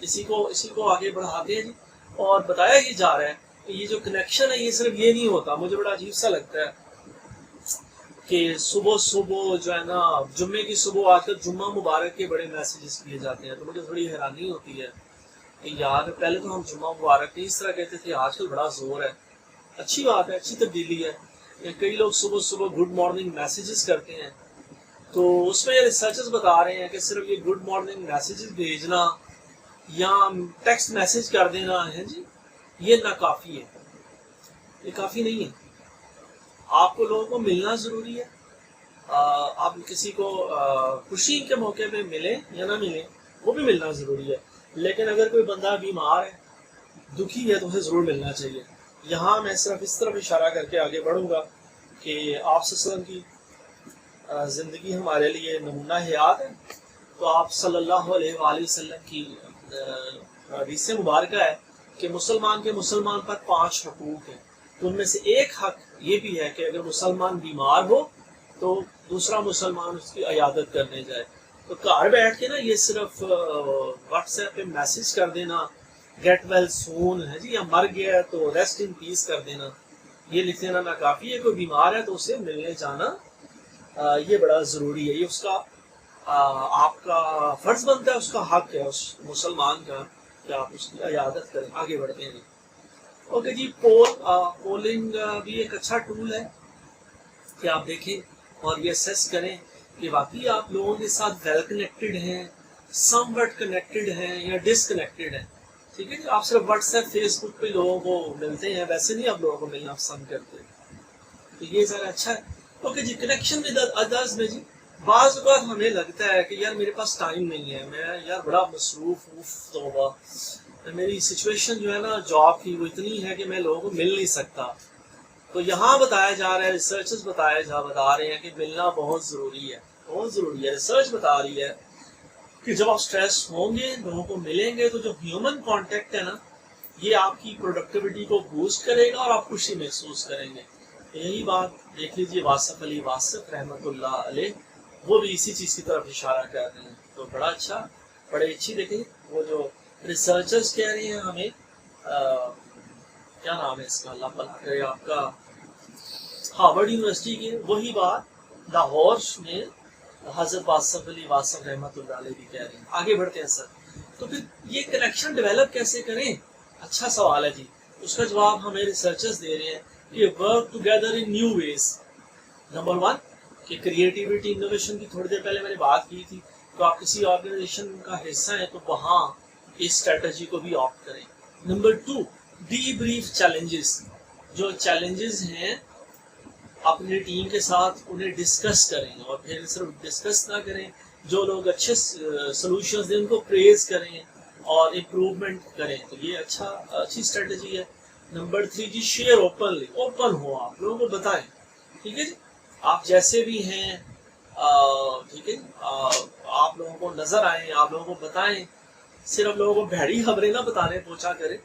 Speaker 1: इसी को आगे बढ़ाते हैं जी। और बताया ये जा रहा है कि ये जो कनेक्शन है ये सिर्फ ये नहीं होता। मुझे बड़ा अजीब सा लगता है कि सुबह सुबह जो है ना, जुम्मे की सुबह आजकल जुम्मा मुबारक के बड़े मैसेजेस किए जाते हैं। तो मुझे थोड़ी हैरानी होती है कि यार पहले तो हम जुम्मा मुबारक इस तरह कहते थे, आजकल बड़ा जोर है। अच्छी बात है, अच्छी तब्दीली है। कई लोग सुबह सुबह गुड मॉर्निंग मैसेजेस करते हैं, तो उसमें रिसर्चर्स बता रहे हैं कि सिर्फ ये गुड मॉर्निंग मैसेजेस भेजना या टेक्स्ट मैसेज कर देना है जी, ये नाकाफी है, ये काफ़ी नहीं है। आपको लोगों को मिलना ज़रूरी है। आप किसी को खुशी के मौके पे मिलें या ना मिलें, वो भी मिलना ज़रूरी है। लेकिन अगर कोई बंदा बीमार है, दुखी है, तो उसे ज़रूर मिलना चाहिए। यहाँ मैं सिर्फ इस तरफ इशारा करके आगे बढ़ूँगा कि आप सल्लल्लाहु अलैहि वसल्लम की ज़िंदगी हमारे लिए नमूना हयात है। तो आप सल्लल्लाहु अलैहि वसल्लम की हदीस मुबारक है कि मुसलमान के मुसलमान पर 5 हकूक़ हैं। तो उनमें से एक हक ये भी है कि अगर मुसलमान बीमार हो तो दूसरा मुसलमान उसकी इयादत करने जाए। तो घर बैठ के ना ये सिर्फ व्हाट्सएप पे मैसेज कर देना गेट वेल सून है जी, या मर गया तो रेस्ट इन पीस कर देना, ये लिख देना ना काफ़ी है। कोई बीमार है तो उसे मिलने जाना ये बड़ा ज़रूरी है। ये उसका आपका फ़र्ज बनता है, उसका हक है उस मुसलमान का कि आप उसकी इयादत करें। आगे बढ़ते हैं। ओके जी, पोलिंग भी एक अच्छा टूल है कि आप देखें और ये असेस करें कि वाकई आप लोगों के साथ वेल कनेक्टेड हैं, सम बट कनेक्टेड हैं या डिसकनेक्टेड हैं, ठीक है जी। आप सिर्फ व्हाट्सएप फेसबुक पे लोगों को मिलते हैं, वैसे नहीं आप लोगों को मिलना पसंद करते, तो ये ज़रा अच्छा है। ओके जी, कनेक्शन विद अदर्स में जी बाज़ औक़ात हमें लगता है कि यार मेरे पास टाइम नहीं है, मैं यार बड़ा मसरूफ़ तौबा, मेरी सिचुएशन जो है ना जॉब की वो इतनी है कि मैं लोगों को मिल नहीं सकता। तो यहाँ बताया जा रहा है, रिसर्चर्स बता रहे हैं कि मिलना बहुत ज़रूरी है, बहुत ज़रूरी है। रिसर्च बता रही है कि जब आप स्ट्रेस होंगे, लोगों को मिलेंगे, तो जो ह्यूमन कांटेक्ट है ना, ये आपकी प्रोडक्टिविटी को बूस्ट करेगा और आप खुशी महसूस करेंगे। यही बात देख लीजिए, वासिफ अली वासिफ रहमतुल्लाह अलैह, वो भी इसी चीज़ की तरफ इशारा कर रहे हैं। तो बड़ा अच्छा, बड़े अच्छी देखिए वो जो रिसर्चर्स कह रहे हैं हमें, क्या नाम है इसका, अल्लाह भला करे आपका, हार्वर्ड यूनिवर्सिटी के, वही बात लाहौर में हज़रत वासिफ अली वासिफ रहमतुल्लाह अलैह भी कह रहे हैं। आगे बढ़ते हैं सर, तो फिर ये कनेक्शन डेवलप कैसे करें, अच्छा सवाल है जी। उसका जवाब हमें रिसर्चर्स दे रहे हैं कि work together in new ways. Number 1 कि क्रिएटिविटी इनोवेशन की थोड़ी देर पहले मैंने बात की थी, तो आप किसी ऑर्गेनाइजेशन का हिस्सा हैं तो वहाँ इस स्ट्रेटजी को भी ऑप्ट करें। नंबर 2 डीब्रीफ चैलेंजेस, जो चैलेंजेस हैं अपनी टीम के साथ उन्हें डिस्कस करें, और फिर सिर्फ डिस्कस ना करें, जो लोग अच्छे सॉल्यूशंस दें उनको प्रेज करें और इम्प्रूवमेंट करें, तो ये अच्छी स्ट्रेटजी है। नंबर 3 जी शेयर ओपनली, ओपन हो, आप लोगों को बताएं, ठीक है जी, आप जैसे भी हैं, ठीक है, आप लोगों को नजर आए, आप लोगों को बताएं, सिर्फ लोगों को भैड़ी खबरें ना बताने पहुंचा करें,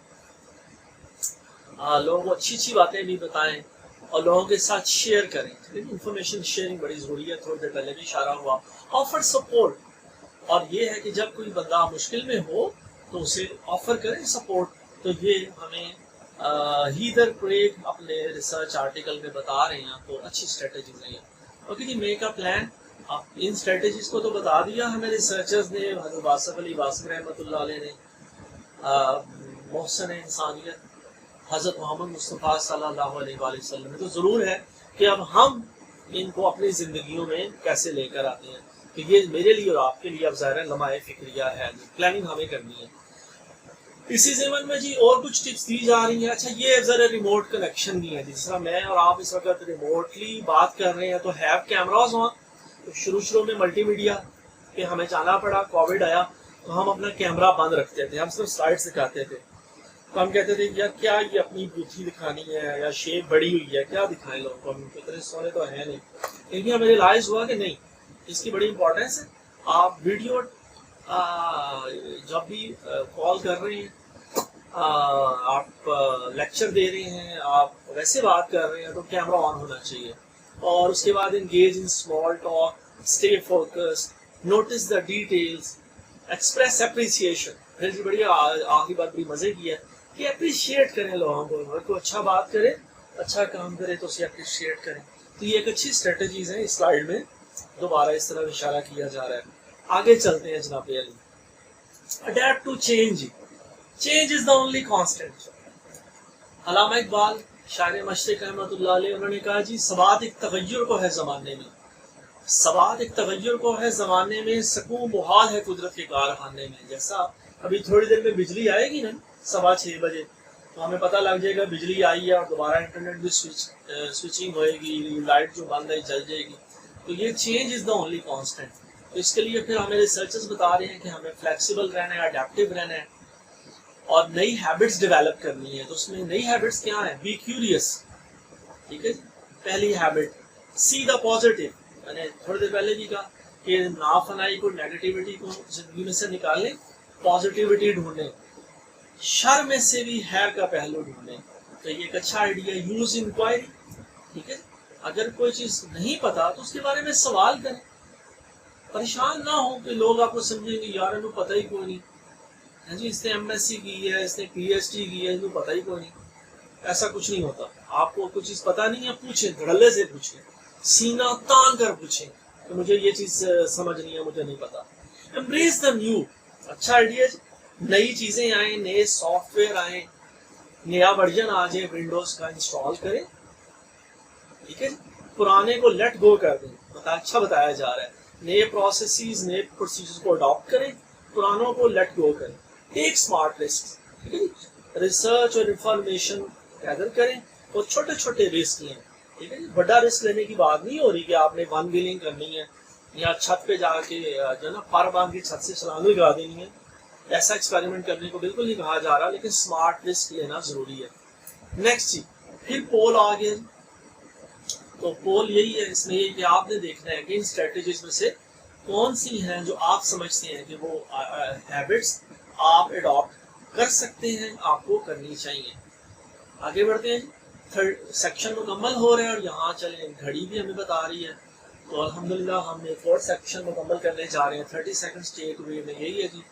Speaker 1: लोगों को अच्छी अच्छी बातें भी बताएं और लोगों के साथ शेयर करें। इंफॉर्मेशन शेयरिंग बड़ी जरूरी है, थोड़ी देर पहले भी इशारा हुआ। ऑफर सपोर्ट, और ये है कि जब कोई बंदा मुश्किल में हो तो उसे ऑफर करें सपोर्ट। तो ये हमें हीदर क्रेग अपने रिसर्च आर्टिकल में बता रहे हैं, तो अच्छी स्ट्रेटेजीज हैं। ओके जी, मेक अ प्लान, आप इन स्ट्रेटेजीज को तो बता दिया हमें रिसर्चर्स ने, हज़रत वासिफ अली वासिफ रहमतुल्लाह अलैह ने, मोहसिन इंसानियत हज़रत मोहम्मद मुस्तफ़ा सल्लल्लाहु अलैहि वसल्लम। तो ज़रूर है कि अब हम इनको अपनी ज़िंदगियों में कैसे लेकर आते हैं, कि ये मेरे लिए और आपके लिए अब ज़ाहिर लम्हा फिक्रिया है, प्लानिंग हमें करनी है। इसी ज़मन में जी और कुछ टिप्स दी जा रही हैं। अच्छा, ये ज़रा रिमोट कनेक्शन भी है, जिस तरह मैं और आप इस वक्त रिमोटली बात कर रहे हैं, तो हैव कैमराज ऑन। तो शुरू में मल्टीमीडिया पे हमें जाना पड़ा, कोविड आया तो हम अपना कैमरा बंद रखते थे, हम सिर्फ स्लाइड्स दिखाते थे। तो हम कहते थे यार क्या ये अपनी बुद्धि दिखानी है या शेप बड़ी हुई है, क्या दिखाएं लोगों को, हम इतने सोने तो है नहीं। लेकिन हमें रियलाइज हुआ कि नहीं, इसकी बड़ी इंपॉर्टेंस है। आप वीडियो जब भी कॉल कर रहे हैं, आप लेक्चर दे रहे हैं, आप वैसे बात कर रहे हैं, तो कैमरा ऑन होना चाहिए। और उसके बाद engage in small talk, stay focused, notice the details, express appreciation. फिर जी बड़ी आखिरी बात बड़ी मजे की है कि अप्रिशिएट करें लोगों को, अगर कोई अच्छा बात करे, अच्छा काम करे तो उसे अप्रिशिएट करें। तो ये एक अच्छी स्ट्रेटजीज है, इस स्लाइड में दोबारा इस तरह इशारा किया जा रहा है। आगे चलते हैं जनाब Ali. Adapt to change, change is the only constant. Allama Iqbal शायर मशरिक रहमतुल्लाह अलैह, उन्होंने कहा जी सबात एक तगय्युर को है ज़माने में, सबात एक तगय्युर को है ज़माने में, सकून मुहाल है कुदरत के कारखाने में। जैसा अभी थोड़ी देर में बिजली आएगी ना 6:15 बजे, तो हमें पता लग जाएगा बिजली आई है और दोबारा इंटरनेट भी स्विचिंग होएगी, लाइट जो बंद है जल जाएगी। तो ये change is the only constant. तो इसके लिए फिर हमें रिसर्चर्स बता रहे हैं कि हमें फ्लेक्सिबल रहना है, अडेप्टिव रहना है और नई हैबिट्स डेवलप करनी है। तो उसमें नई हैबिट्स क्या है? बी क्यूरियस, ठीक है। पहली हैबिट, सी द पॉजिटिव। मैंने थोड़ी देर पहले भी कहा कि नाफनाई को, नेगेटिविटी को जिंदगी में से निकालें, पॉजिटिविटी ढूंढें, शर में से भी खैर का पहलू ढूंढें। तो ये एक अच्छा आइडिया, यूज इंक्वायरी, ठीक है। अगर कोई चीज नहीं पता तो उसके बारे में सवाल करें, परेशान ना हो कि लोग आपको समझेंगे यार इन्हें पता ही कोई नहीं है जी, इसने एमएससी की है, इसने पीएचडी की है, इन्हें पता ही कोई नहीं। ऐसा कुछ नहीं होता। आपको कुछ चीज पता नहीं है, पूछें, धड़ल्ले से पूछें, सीना तान कर पूछें कि मुझे ये चीज समझ नहीं है, मुझे नहीं पता। एम्ब्रेस द न्यू, अच्छा आइडिया, नई चीजें आए, नए सॉफ्टवेयर आए, नया वर्जन आ जाए विंडोज का, इंस्टॉल करें, ठीक है। पुराने को लेट गो कर दें, अच्छा बताया जा रहा है। नए प्रोसेसेस, नए प्रोसीजर्स को अडॉप्ट करें पुरानों को लेट गो करें, टेक स्मार्ट रिस्क, रिसर्च और इंफॉर्मेशन गैदर करें और छोटे छोटे रिस्क लें, ठीक है जी। बड़ा रिस्क लेने की बात नहीं हो रही कि आपने वन व्हीलिंग करनी है या छत पे जाके जो ना पर बांध की छत से छलांग लगा देनी है, ऐसा एक्सपेरिमेंट करने को बिल्कुल नहीं कहा जा रहा, लेकिन स्मार्ट रिस्क लेना जरूरी है। नेक्स्ट जी, फिर पोल आ गया। तो पोल यही है, इसमें यही कि आपने देखना है कि इन स्ट्रेटेजीज में से कौन सी हैं जो आप समझते हैं कि वो हैबिट्स आप अडॉप्ट कर सकते हैं, आपको करनी चाहिए। आगे बढ़ते हैं। थर्ड सेक्शन मुकम्मल हो रहा है और यहाँ चले घड़ी भी हमें बता रही है। तो अल्हम्दुलिल्लाह हमने फोर्थ सेक्शन मुकम्मल करने जा रहे हैं। 30 सेकंड स्टे वे में यही है जी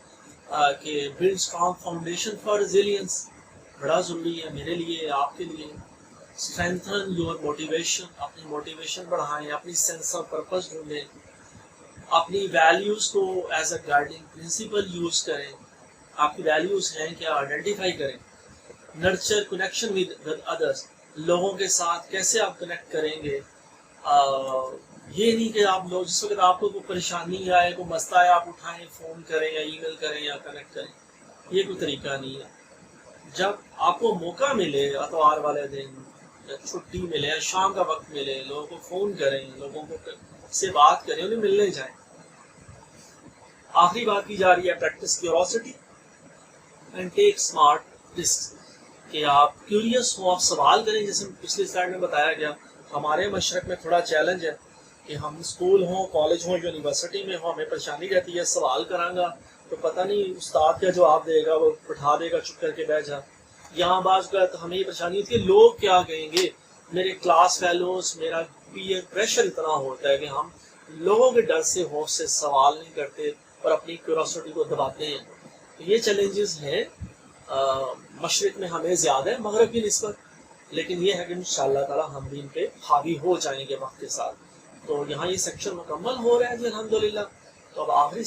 Speaker 1: कि build strong foundation for resilience, बड़ा ज़रूरी है मेरे लिए, आपके लिए। स्ट्रेंथन योर मोटिवेशन, अपनी मोटिवेशन बढ़ाएं, अपनी सेंस ऑफ पर्पस ढूंढें, अपनी वैल्यूज़ को as a guiding principle use करें। आपकी वैल्यूज़ हैं क्या, आइडेंटिफाई करें। नर्चर कनेक्शन विद अदर्स, लोगों के साथ कैसे आप कनेक्ट करेंगे। ये नहीं कि आप लोग जिस वक्त आपको कोई परेशानी आए, कोई मसला है, आप उठाएं, फ़ोन करें या ईमेल करें या कनेक्ट करें, ये कोई तरीका नहीं है। जब आपको मौका मिले, इतवार वाले दिन छुट्टी मिले, शाम का वक्त मिले, लोगों को फ़ोन करें, लोगों को से बात करें, उन्हें मिलने जाएं। आखिरी बात की जा रही है practice curiosity and take smart risk, कि आप क्यूरियस हो, आप सवाल करें। जैसे पिछली स्लाइड में बताया गया, हमारे मशरक में थोड़ा चैलेंज है कि हम स्कूल हों, कॉलेज हों, यूनिवर्सिटी में हों, हमें परेशानी रहती है, सवाल करांगा तो पता नहीं उस्ताद क्या जवाब देगा, वो बिठा देगा चुप करके बैठ जा। यहाँ बाज का तो हमें ये परेशानी होती है, लोग क्या कहेंगे, मेरे क्लास फेलोज, मेरा पीयर प्रेशर इतना होता है कि हम लोगों के डर से, खौफ से सवाल नहीं करते और अपनी क्यूरोसिटी को दबाते हैं। तो ये चैलेंजेस हैं मशरिक में हमें ज़्यादा है मगरब की निस्बत, लेकिन ये है कि इंशाअल्लाह ताला हम भी इन पे हावी हो जाएंगे वक्त के साथ। तो यहाँ ये सेक्शन मुकम्मल हो रहा है जी अल्हम्दुलिल्लाह। तो अब आखिरी